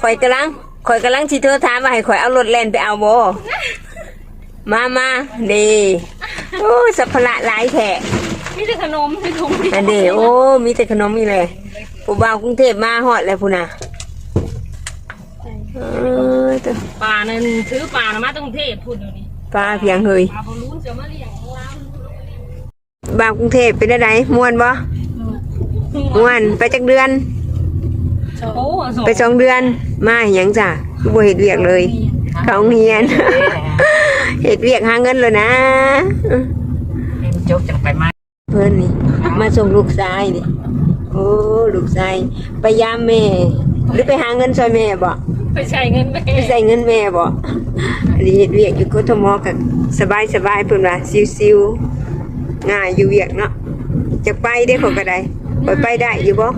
ข่อยกำลังสิโทรถามว่าให้ข่อยเอารถแล่นไปเอาบ่มาดีโอ้สัพพละหลายแท้มีแต่ขนมมีถุงเดียว อันเดีโอ้มีแต่ขนมอีเลยผู้บ่าวกรุงเทพมาฮอดแล้วพุ่นน่ะตัว ปลานั่นซื้อปลามาตรงเทพพูดเดี๋ยวนี้ ปลาเพียงเฮย ปลาบอลลูนจะมาเลี้ยงของเรา บ่าวกรุงเทพเป็นได้ม่วนบ่ม่วนไปจักเดือน โอ้ ไป2 เดือนมาหยังจ้ะคือบ่เฮ็ดเวียกเลยเขาโรงเรียน เฮ็ดเวียกหาเงินเลยนะ จบจังไปมา เพิ่นนี่มาส่งลูกชายนี่โอ้ลูกชายไปยามแม่หรือไปหาเงินช่วยแม่บ่ ไปใช้เงินไป ไปใส่เงินแม่บ่อันนี้เฮ็ดเวียกอยู่กทมก็สบายๆเพิ่นว่าชิวๆง่ายอยู่เวียกเนาะจะไปได้เขาก็ได้ไปได้อยู่บ่